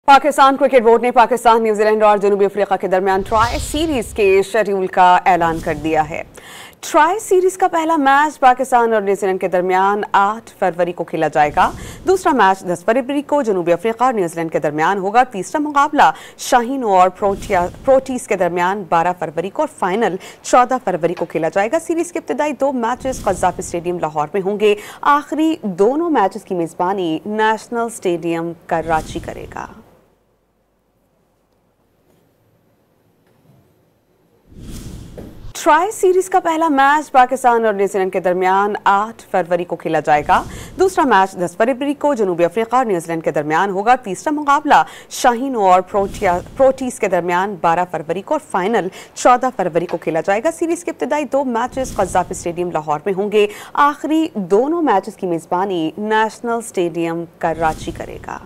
Pakistan cricket board ने Pakistan, New Zealand और जनूबी अफ्रीका के दरमियान ट्राई सीरीज के शेड्यूल का ऐलान कर दिया है। ट्राई सीरीज का पहला मैच पाकिस्तान और न्यूजीलैंड के दरमियान 8 फरवरी को खेला जाएगा। दूसरा मैच 10 फरवरी को जनूबी अफ्रीका और न्यूजीलैंड के दरमियान होगा। तीसरा मुकाबला शाहीनों और प्रोटीज के दरमियान 12 फरवरी को और फाइनल 14 फरवरी को खेला जाएगा। सीरीज के इब्तिदाई 2 मैचेस क़ज़ाफ़ी स्टेडियम लाहौर में होंगे। आखिरी दोनों मैचेस की मेज़बानी नेशनल स्टेडियम कराची करेगा। ट्राई सीरीज का पहला मैच पाकिस्तान और न्यूजीलैंड के दरमियान 8 फरवरी को खेला जाएगा। दूसरा मैच 10 फरवरी को जनूबी अफ्रीका और न्यूजीलैंड के दरमियान होगा। तीसरा मुकाबला शाहीनों और प्रोटीज के दरमियान 12 फरवरी को और फाइनल 14 फरवरी को खेला जाएगा। सीरीज के इब्तिदाई 2 मैचेस क़ज़ाफ़ी स्टेडियम लाहौर में होंगे। आखिरी दोनों मैचेस की मेज़बानी नेशनल स्टेडियम कराची करेगा।